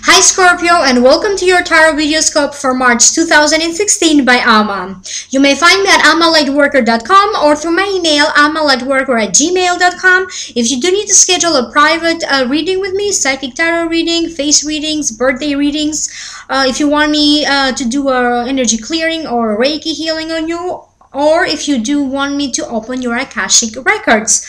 Hi Scorpio, and welcome to your Tarot Videoscope for March 2016 by Ama. You may find me at amalightworker.com or through my email amalightworker@gmail.com. If you do need to schedule a private reading with me, psychic tarot reading, face readings, birthday readings, if you want me to do a energy clearing or Reiki healing on you, or if you do want me to open your Akashic records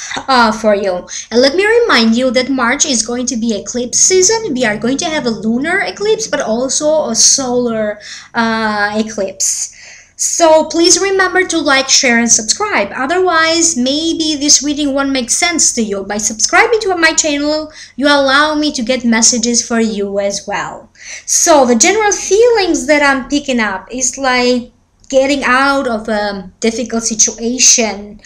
for you. And let me remind you that March is going to be eclipse season. We are going to have a lunar eclipse, but also a solar eclipse. So please remember to like, share, and subscribe. Otherwise, maybe this reading won't make sense to you. By subscribing to my channel, you allow me to get messages for you as well. So the general feelings that I'm picking up is like getting out of a difficult situation,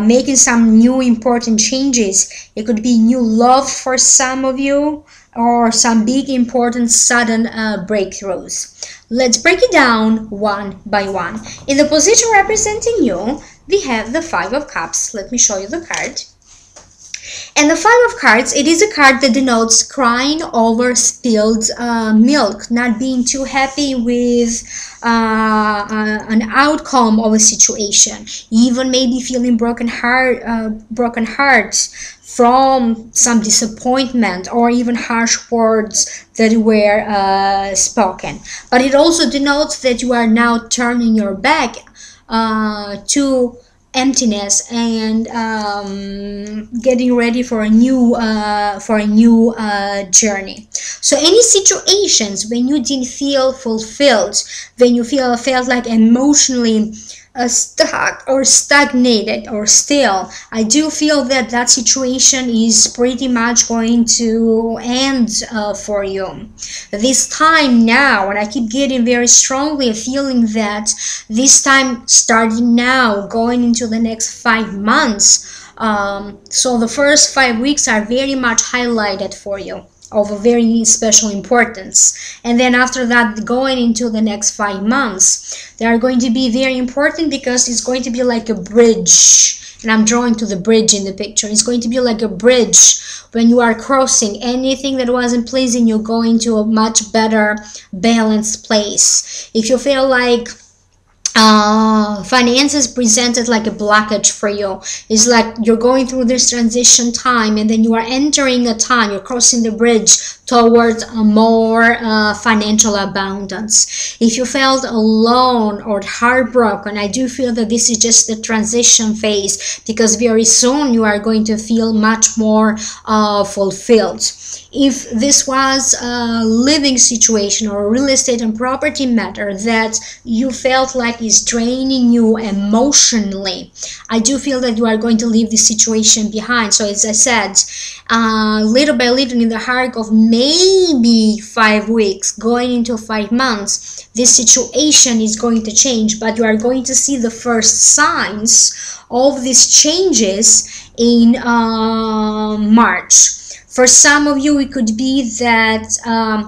making some new important changes. It could be new love for some of you, or some big important sudden breakthroughs. Let's break it down one by one. In the position representing you, we have the Five of Cups. Let me show you the card. And the Five of Cards, it is a card that denotes crying over spilled milk, not being too happy with an outcome of a situation, even maybe feeling broken hearts from some disappointment or even harsh words that were spoken. But it also denotes that you are now turning your back to emptiness and getting ready for a new journey. So any situations when you didn't feel fulfilled, when you felt like emotionally stuck or stagnated or still, I do feel that that situation is pretty much going to end for you this time now. And I keep getting very strongly a feeling that this time, starting now, going into the next 5 months, so the first 5 weeks are very much highlighted for you, of a very special importance. And then after that, going into the next 5 months, they are going to be very important because it's going to be like a bridge. And I'm drawing to the bridge in the picture. It's going to be like a bridge when you are crossing anything that wasn't pleasing you, going to a much better balanced place. If you feel like finances presented like a blockage for you, it's like you're going through this transition time and then you are entering a time, you're crossing the bridge towards a more financial abundance. If you felt alone or heartbroken, I do feel that this is just the transition phase, because very soon you are going to feel much more fulfilled. If this was a living situation or a real estate and property matter that you felt like is draining you emotionally, I do feel that you are going to leave this situation behind. So as I said, little by little, in the arc of maybe 5 weeks going into 5 months, this situation is going to change, but you are going to see the first signs of these changes in March. For some of you, it could be that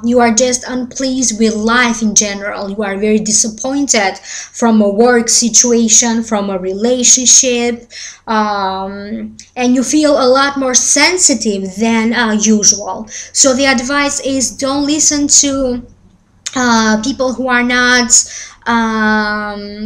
you are just unpleased with life in general. You are very disappointed from a work situation, from a relationship, and you feel a lot more sensitive than usual. So the advice is, don't listen to people who are not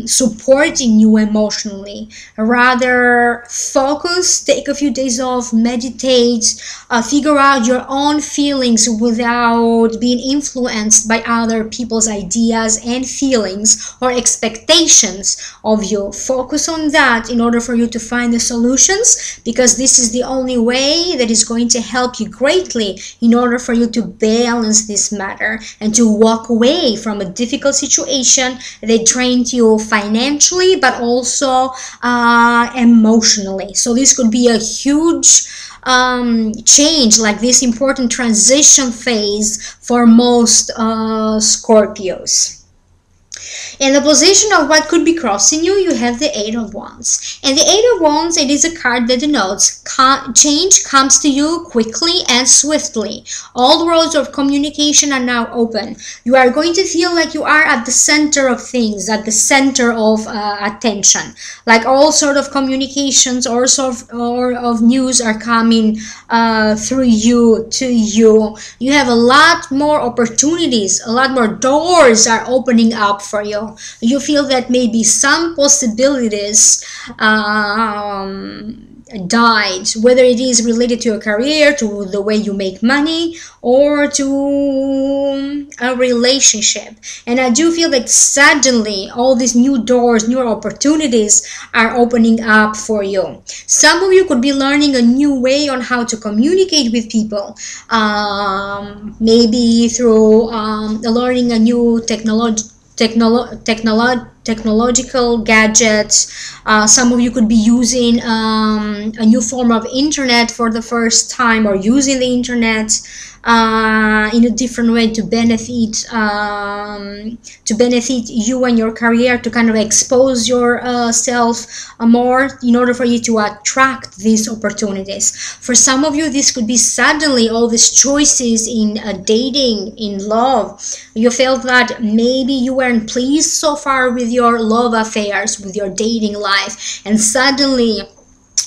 supporting you emotionally. Rather focus, take a few days off, meditate, figure out your own feelings without being influenced by other people's ideas and feelings or expectations of you. Focus on that in order for you to find the solutions, because this is the only way that is going to help you greatly in order for you to balance this matter and to walk away from a difficult situation they drained you financially, but also emotionally. So this could be a huge change, like this important transition phase for most Scorpios. In the position of what could be crossing you, you have the Eight of Wands. And the Eight of Wands, it is a card that denotes change comes to you quickly and swiftly. All roads of communication are now open. You are going to feel like you are at the center of things, at the center of attention. Like all sort of communications or of news are coming through you, to you. You have a lot more opportunities, a lot more doors are opening up for you. You feel that maybe some possibilities died, whether it is related to your career, to the way you make money, or to a relationship. And I do feel that suddenly all these new doors, new opportunities are opening up for you. Some of you could be learning a new way on how to communicate with people, maybe through learning a new technological gadgets. Some of you could be using a new form of internet for the first time, or using the internet in a different way to benefit you and your career, to kind of expose yourself more in order for you to attract these opportunities. For some of you, this could be suddenly all these choices in dating, in love. You felt that maybe you weren't pleased so far with your love affairs, with your dating life, and suddenly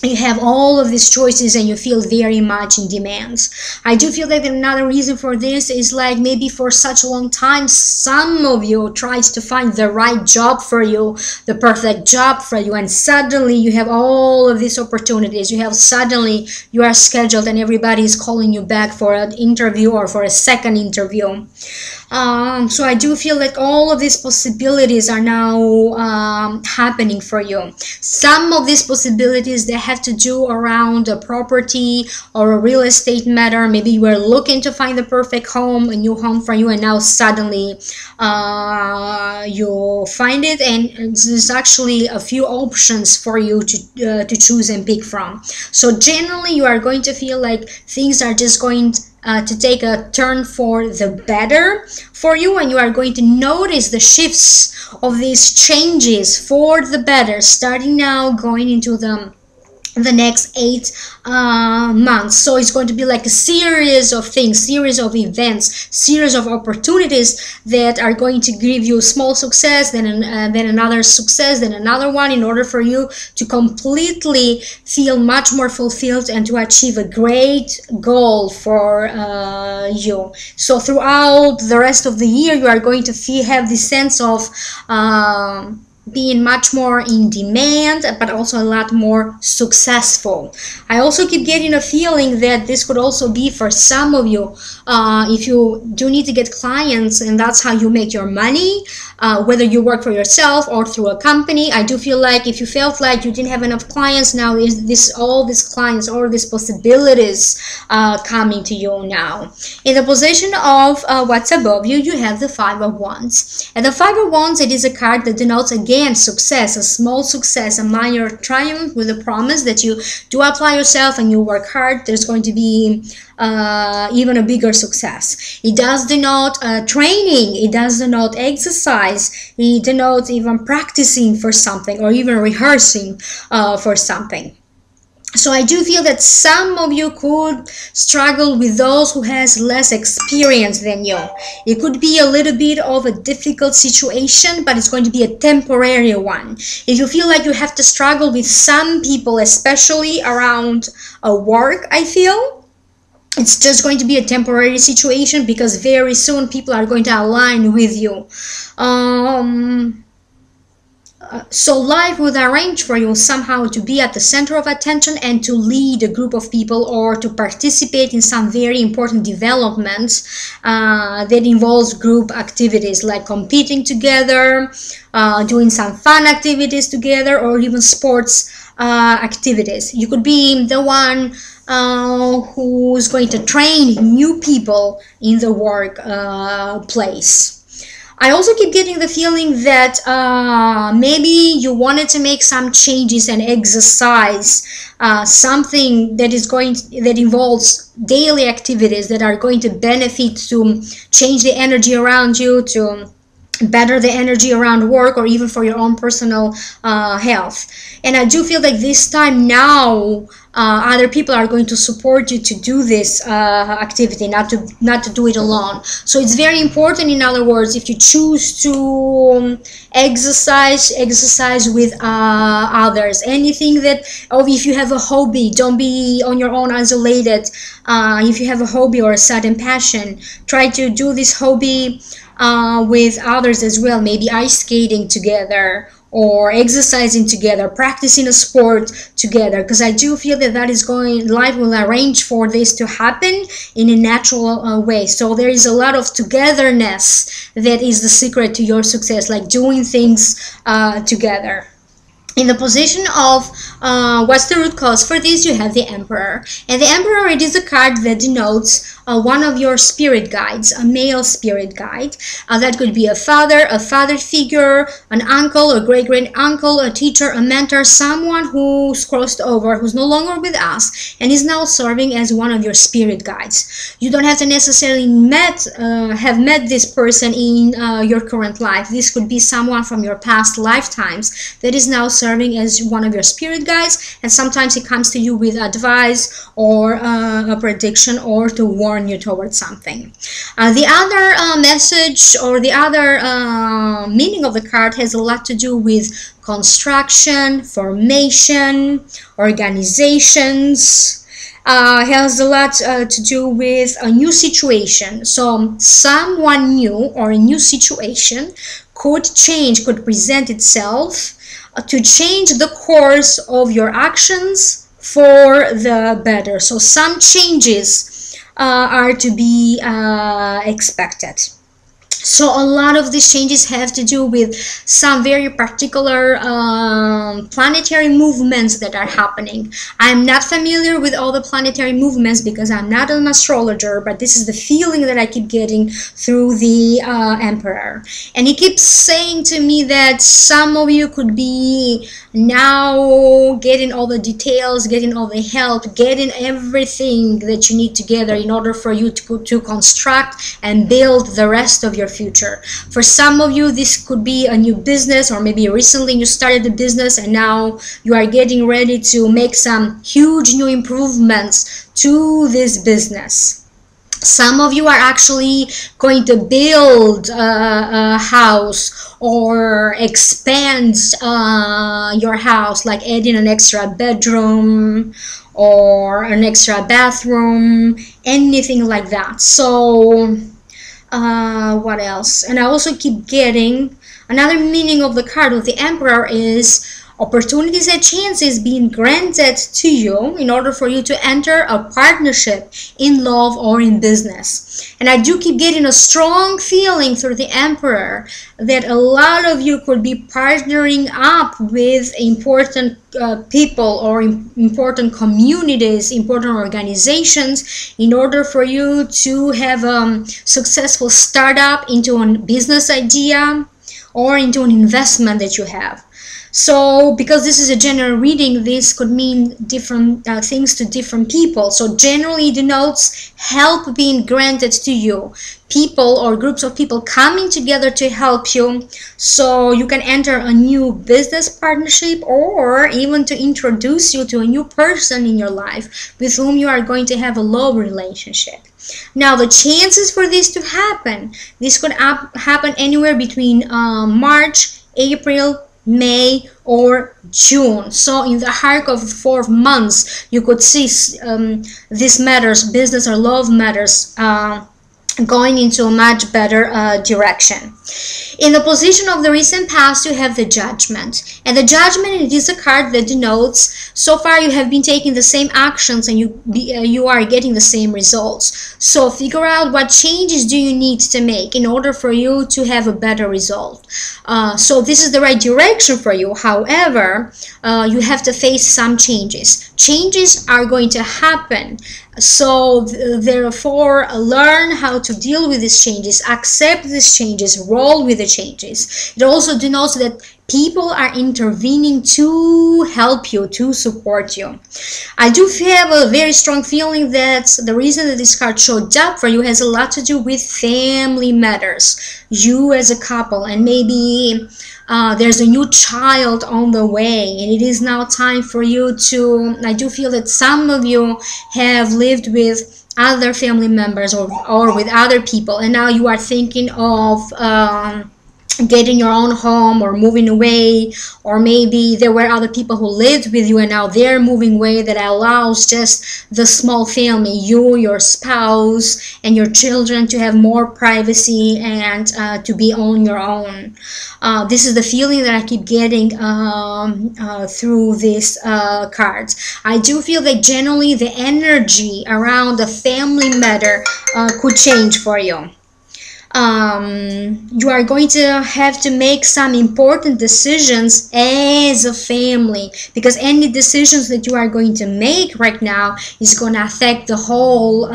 you have all of these choices and you feel very much in demands. I do feel that another reason for this is like maybe for such a long time some of you tries to find the right job for you, the perfect job for you, and suddenly you have all of these opportunities. You are scheduled and everybody is calling you back for an interview or for a second interview. So I do feel like all of these possibilities are now happening for you. Some of these possibilities, they have to do around a property or a real estate matter. Maybe you were looking to find the perfect home, a new home for you, and now suddenly you find it, and there's actually a few options for you to choose and pick from. So generally you are going to feel like things are just going to take a turn for the better for you, and you are going to notice the shifts of these changes for the better starting now, going into the next 8 months. So it's going to be like a series of things, series of events, series of opportunities that are going to give you small success, then another success, then another one, in order for you to completely feel much more fulfilled and to achieve a great goal for you. So throughout the rest of the year, you are going to have this sense of being much more in demand, but also a lot more successful. I also keep getting a feeling that this could also be for some of you, if you do need to get clients and that's how you make your money, whether you work for yourself or through a company. I do feel like if you felt like you didn't have enough clients, now is all these clients, all these possibilities coming to you now. In the position of what's above you, you have the Five of Wands. And the Five of Wands, it is a card that denotes again success, a small success, a minor triumph, with a promise that you do apply yourself and you work hard. There's going to be even a bigger success. It does denote training, it does denote exercise, it denotes even practicing for something or even rehearsing for something. So I do feel that some of you could struggle with those who has less experience than you. It could be a little bit of a difficult situation, but it's going to be a temporary one. If you feel like you have to struggle with some people, especially around work, I feel it's just going to be a temporary situation, because very soon people are going to align with you. So life would arrange for you somehow to be at the center of attention and to lead a group of people, or to participate in some very important developments that involves group activities, like competing together, doing some fun activities together, or even sports activities. You could be the one who's going to train new people in the workplace. I also keep getting the feeling that maybe you wanted to make some changes and exercise something that involves daily activities that are going to benefit, to change the energy around you, to better the energy around work, or even for your own personal health. And I do feel like this time now, other people are going to support you to do this activity, not to do it alone. So it's very important, in other words, if you choose to exercise with others. Anything that, if you have a hobby, don't be on your own isolated. If you have a hobby or a certain passion, try to do this hobby with others as well, maybe ice skating together, or exercising together, practicing a sport together, because I do feel that life will arrange for this to happen in a natural way. So there is a lot of togetherness that is the secret to your success, like doing things together. In the position of what's the root cause for this, you have the Emperor. And the Emperor, it is a card that denotes one of your spirit guides, a male spirit guide. That could be a father figure, an uncle, a great-great-uncle, a teacher, a mentor, someone who's crossed over, who's no longer with us, and is now serving as one of your spirit guides. You don't have to necessarily have met this person in your current life. This could be someone from your past lifetimes that is now serving as one of your spirit guides, and sometimes it comes to you with advice or a prediction, or to warn you towards something. The other message, or the other meaning of the card, has a lot to do with construction, formation, organizations. Has a lot to do with a new situation. So someone new or a new situation could present itself to change the course of your actions for the better. So some changes are to be expected. So a lot of these changes have to do with some very particular planetary movements that are happening. I'm not familiar with all the planetary movements because I'm not an astrologer, but this is the feeling that I keep getting through the Emperor. And he keeps saying to me that some of you could be now getting all the details, getting all the help, getting everything that you need together in order for you to construct and build the rest of your future. For some of you, this could be a new business, or maybe recently you started a business and now you are getting ready to make some huge new improvements to this business. Some of you are actually going to build a house or expand your house, like adding an extra bedroom or an extra bathroom, anything like that. So what else? And I also keep getting another meaning of the card of the Emperor is opportunities and chances being granted to you in order for you to enter a partnership in love or in business. And I do keep getting a strong feeling through the Emperor that a lot of you could be partnering up with important people or important communities, important organizations, in order for you to have a successful startup into a business idea or into an investment that you have. So because this is a general reading, this could mean different things to different people. So generally denotes help being granted to you, people or groups of people coming together to help you, so you can enter a new business partnership, or even to introduce you to a new person in your life with whom you are going to have a love relationship. Now the chances for this to happen, this could happen anywhere between March, April, May, or June. So in the arc of 4 months, you could see these matters, business or love matters, going into a much better direction. In the position of the recent past, you have the Judgment. And the Judgment, it is a card that denotes so far you have been taking the same actions and you are getting the same results. So figure out what changes do you need to make in order for you to have a better result. So this is the right direction for you. However, you have to face some changes. Changes are going to happen. So therefore, learn how to deal with these changes, accept these changes, roll with the changes. It also denotes that people are intervening to help you, to support you. I do have a very strong feeling that the reason that this card showed up for you has a lot to do with family matters. You as a couple, and maybe there's a new child on the way, and it is now time for you to, I do feel that some of you have lived with other family members or with other people, and now you are thinking of getting your own home or moving away, or maybe there were other people who lived with you and now they're moving away, that allows just the small family, you, your spouse, and your children to have more privacy and to be on your own. This is the feeling that I keep getting through these cards. I do feel that generally the energy around the family matter could change for you. You are going to have to make some important decisions as a family, because any decisions that you are going to make right now is going to affect the whole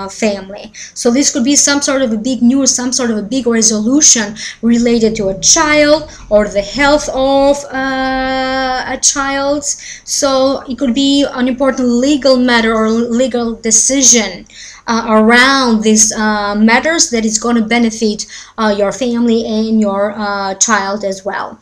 family. So this could be some sort of a big news, some sort of a big resolution related to a child or the health of a child. So it could be an important legal matter or legal decision around these matters that is going to benefit your family and your child as well.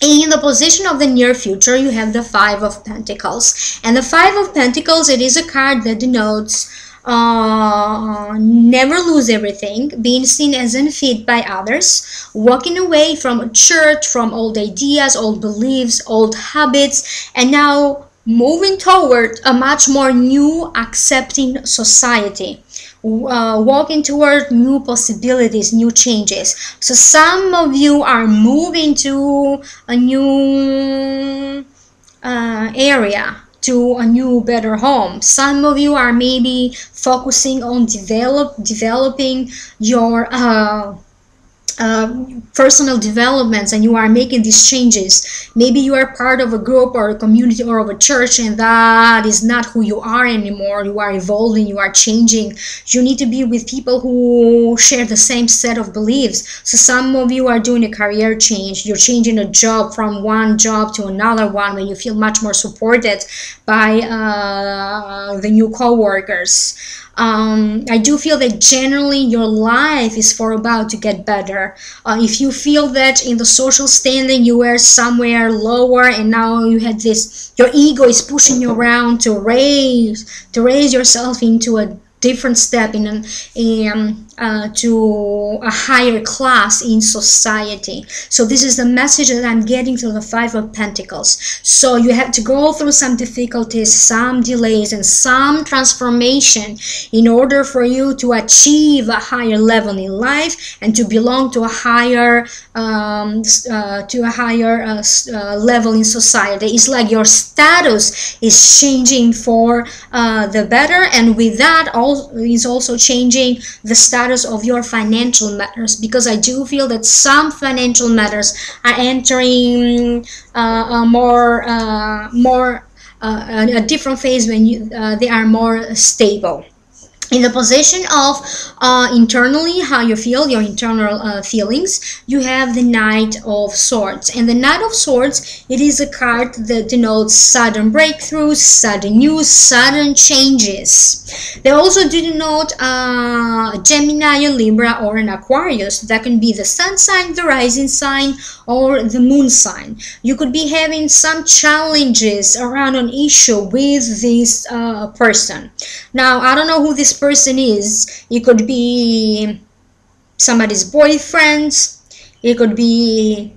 In the position of the near future, you have the Five of Pentacles. And the Five of Pentacles, it is a card that denotes never lose everything, being seen as unfit by others, walking away from a church, from old ideas, old beliefs, old habits, and now moving toward a much more new, accepting society, walking toward new possibilities, new changes. So some of you are moving to a new area, to a new, better home. Some of you are maybe focusing on developing your personal developments, and you are making these changes. Maybe you are part of a group or a community or of a church, and that is not who you are anymore. You are evolving, you are changing. You need to be with people who share the same set of beliefs. So some of you are doing a career change. You're changing a job from one job to another one, where you feel much more supported by the new co-workers. I do feel that generally your life is about to get better. If you feel that in the social standing you were somewhere lower, and now you had this, your ego is pushing you around to raise yourself into a different step to a higher class in society. So this is the message that I'm getting through the Five of Pentacles. So you have to go through some difficulties, some delays, and some transformation in order for you to achieve a higher level in life and to belong to a higher level in society. It's like your status is changing for the better, and with that is also changing the status of your financial matters, because I do feel that some financial matters are entering a different phase when they are more stable. In the position of internally, how you feel, your internal feelings, you have the Knight of Swords. And the Knight of Swords, it is a card that denotes sudden breakthroughs, sudden news, sudden changes. They also do denote Gemini, a Libra, or an Aquarius. That can be the sun sign, the rising sign, or the moon sign. You could be having some challenges around an issue with this person. Now, I don't know who this person is. It could be somebody's boyfriend, it could be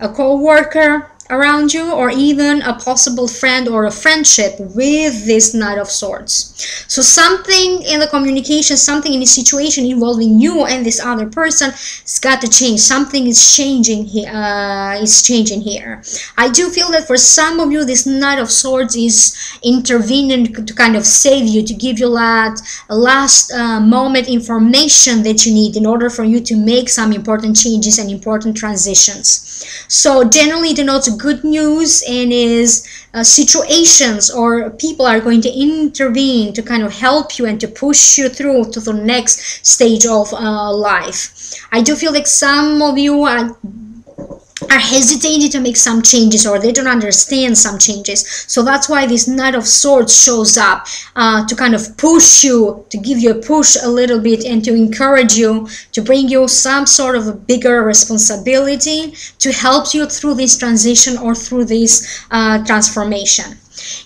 a co-worker around you, or even a possible friend or a friendship with this Knight of Swords. So something in the communication, something in the situation involving you and this other person has got to change. Something is changing here. I do feel that for some of you, this Knight of Swords is intervening to kind of save you, to give you that last moment information that you need in order for you to make some important changes and important transitions. So generally it denotes good news and is situations or people are going to intervene to kind of help you and to push you through to the next stage of life. I do feel like some of you are hesitating to make some changes, or they don't understand some changes. So that's why this Knight of Swords shows up to kind of push you, to give you a push a little bit, and to encourage you, to bring you some sort of a bigger responsibility to help you through this transition or through this transformation.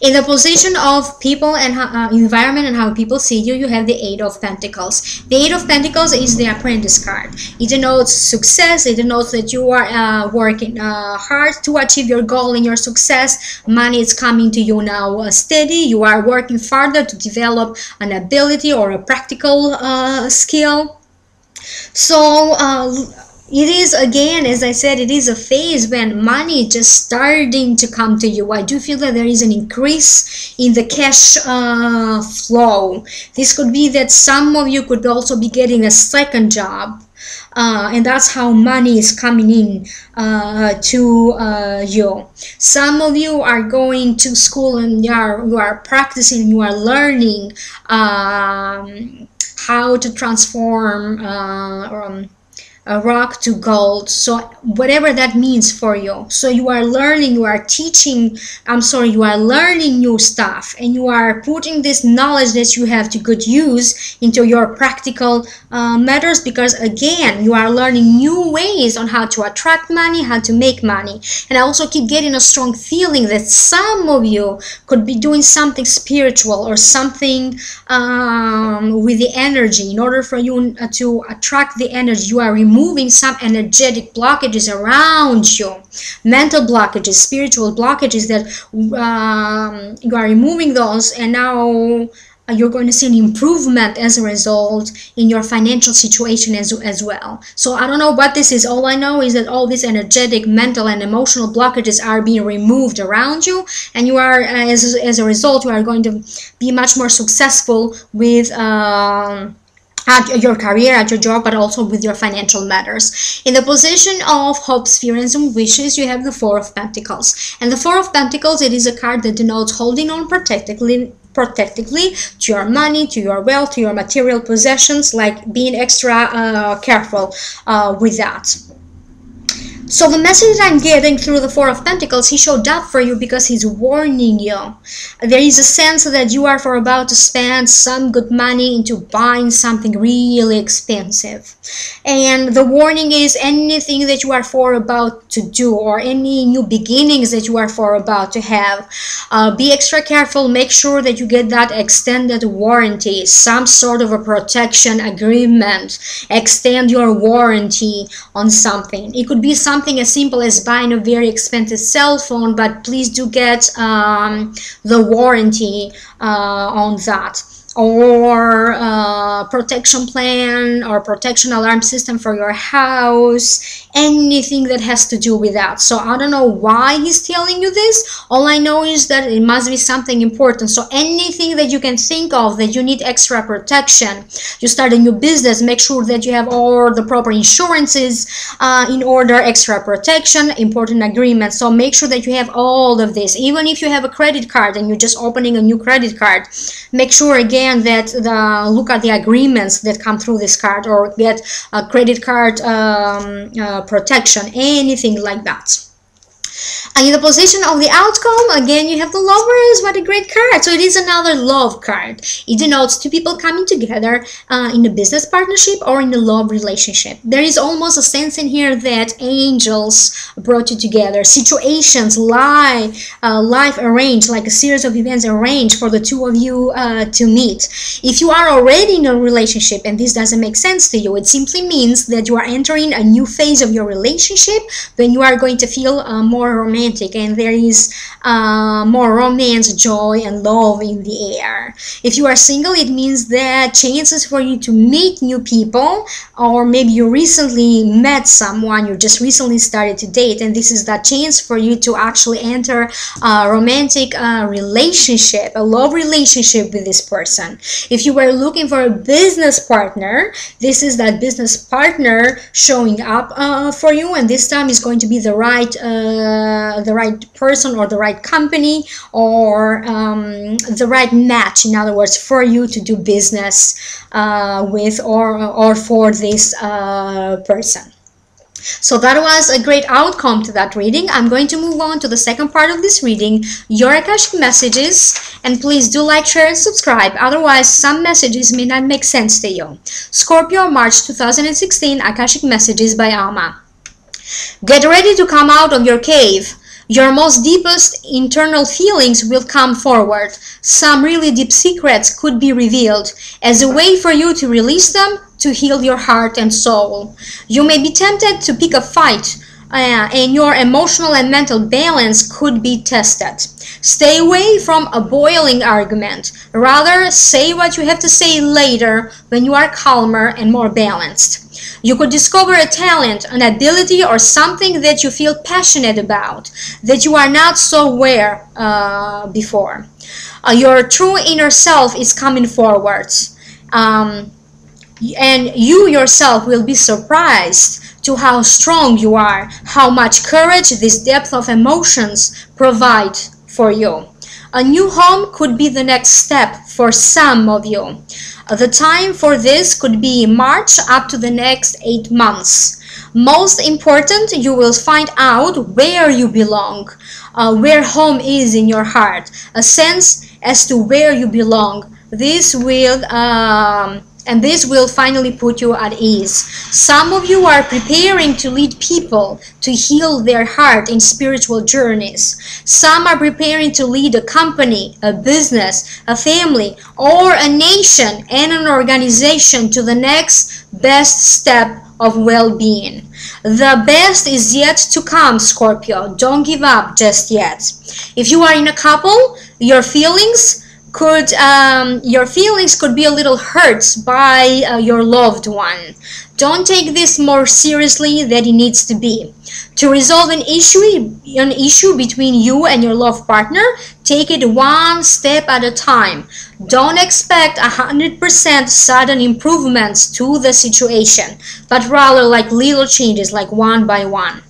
In the position of people and environment and how people see you, you have the Eight of Pentacles. The Eight of Pentacles is the Apprentice card. It denotes success. It denotes that you are working hard to achieve your goal and your success. Money is coming to you now steady. You are working further to develop an ability or a practical skill. So it is, again, as I said, it is a phase when money is just starting to come to you. I do feel that there is an increase in the cash flow. This could be that some of you could also be getting a second job. And that's how money is coming in to you. Some of you are going to school and you are practicing, you are learning how to transform a rock to gold, so whatever that means for you. So you are learning, you are teaching, you are learning new stuff, and you are putting this knowledge that you have to good use into your practical matters, because again, you are learning new ways on how to attract money, how to make money. And I also keep getting a strong feeling that some of you could be doing something spiritual or something with the energy. In order for you to attract the energy, you are removing some energetic blockages around you, mental blockages, spiritual blockages, that you are removing those, and now you're going to see an improvement as a result in your financial situation as well. So I don't know what this is. All I know is that all these energetic, mental and emotional blockages are being removed around you, and you are, as a result, you are going to be much more successful with at your career, at your job, but also with your financial matters. In the position of hopes, fears, and wishes, you have the Four of Pentacles. And the Four of Pentacles, it is a card that denotes holding on protectively to your money, to your wealth, to your material possessions, like being extra careful with that. So the message that I'm getting through the Four of Pentacles, he showed up for you because he's warning you. There is a sense that you are about to spend some good money into buying something really expensive. And the warning is anything that you are about to do, or any new beginnings that you are about to have, be extra careful. Make sure that you get that extended warranty, some sort of a protection agreement. Extend your warranty on something. It could be something as simple as buying a very expensive cell phone, but please do get the warranty on that, or protection plan or protection alarm system for your house, anything that has to do with that. So I don't know why he's telling you this. All I know is that it must be something important. So anything that you can think of that you need extra protection, you start a new business, make sure that you have all the proper insurances in order, extra protection, important agreements. So make sure that you have all of this. Even if you have a credit card and you're just opening a new credit card, make sure again that look at the agreements that come through this card, or get a credit card protection, anything like that. And in the position of the outcome, again, you have the Lovers. What a great card. So it is another love card. It denotes two people coming together in a business partnership or in a love relationship. There is almost a sense in here that angels brought you together. Situations, life arranged, like a series of events arranged for the two of you to meet. If you are already in a relationship and this doesn't make sense to you, it simply means that you are entering a new phase of your relationship when you are going to feel more romantic, and there is more romance, joy, and love in the air. If you are single, it means that chances for you to meet new people, or maybe you recently met someone, you just recently started to date, and this is that chance for you to actually enter a romantic relationship, a love relationship with this person. If you were looking for a business partner, this is that business partner showing up for you, and this time is going to be the right the right person or the right company, or the right match, in other words, for you to do business with, or for this person. So that was a great outcome to that reading. I'm going to move on to the second part of this reading, your Akashic messages, and please do like, share, and subscribe, otherwise some messages may not make sense to you. Scorpio, March 2016, Akashic messages by Alma. Get ready to come out of your cave. Your most deepest internal feelings will come forward. Some really deep secrets could be revealed as a way for you to release them, to heal your heart and soul. You may be tempted to pick a fight, and your emotional and mental balance could be tested. Stay away from a boiling argument. Rather, say what you have to say later when you are calmer and more balanced. You could discover a talent, an ability, or something that you feel passionate about that you are not so aware before. Your true inner self is coming forward. And you yourself will be surprised to how strong you are, how much courage this depth of emotions provide for you. A new home could be the next step for some of you. The time for this could be March up to the next 8 months. Most important, you will find out where you belong, where home is in your heart, a sense as to where you belong. This will finally put you at ease. Some of you are preparing to lead people to heal their heart in spiritual journeys. Some are preparing to lead a company, a business, a family, or a nation and an organization to the next best step of well-being. The best is yet to come, Scorpio. Don't give up just yet. If you are in a couple, your feelings could be a little hurt by your loved one. Don't take this more seriously than it needs to be. To resolve an issue between you and your love partner, take it one step at a time. Don't expect 100% sudden improvements to the situation, but rather like little changes, like one by one.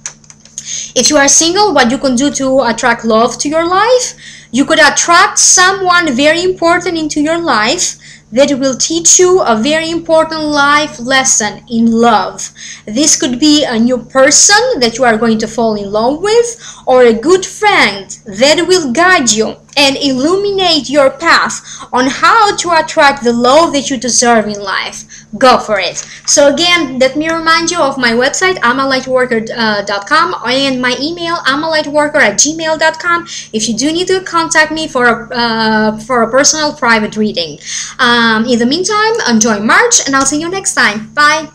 If you are single, what you can do to attract love to your life? You could attract someone very important into your life that will teach you a very important life lesson in love. This could be a new person that you are going to fall in love with, or a good friend that will guide you and illuminate your path on how to attract the love that you deserve in life. Go for it. So again, let me remind you of my website, amalightworker.com, and my email, amalightworker@gmail.com, if you do need to contact me for a personal private reading. In the meantime, enjoy March, and I'll see you next time. Bye.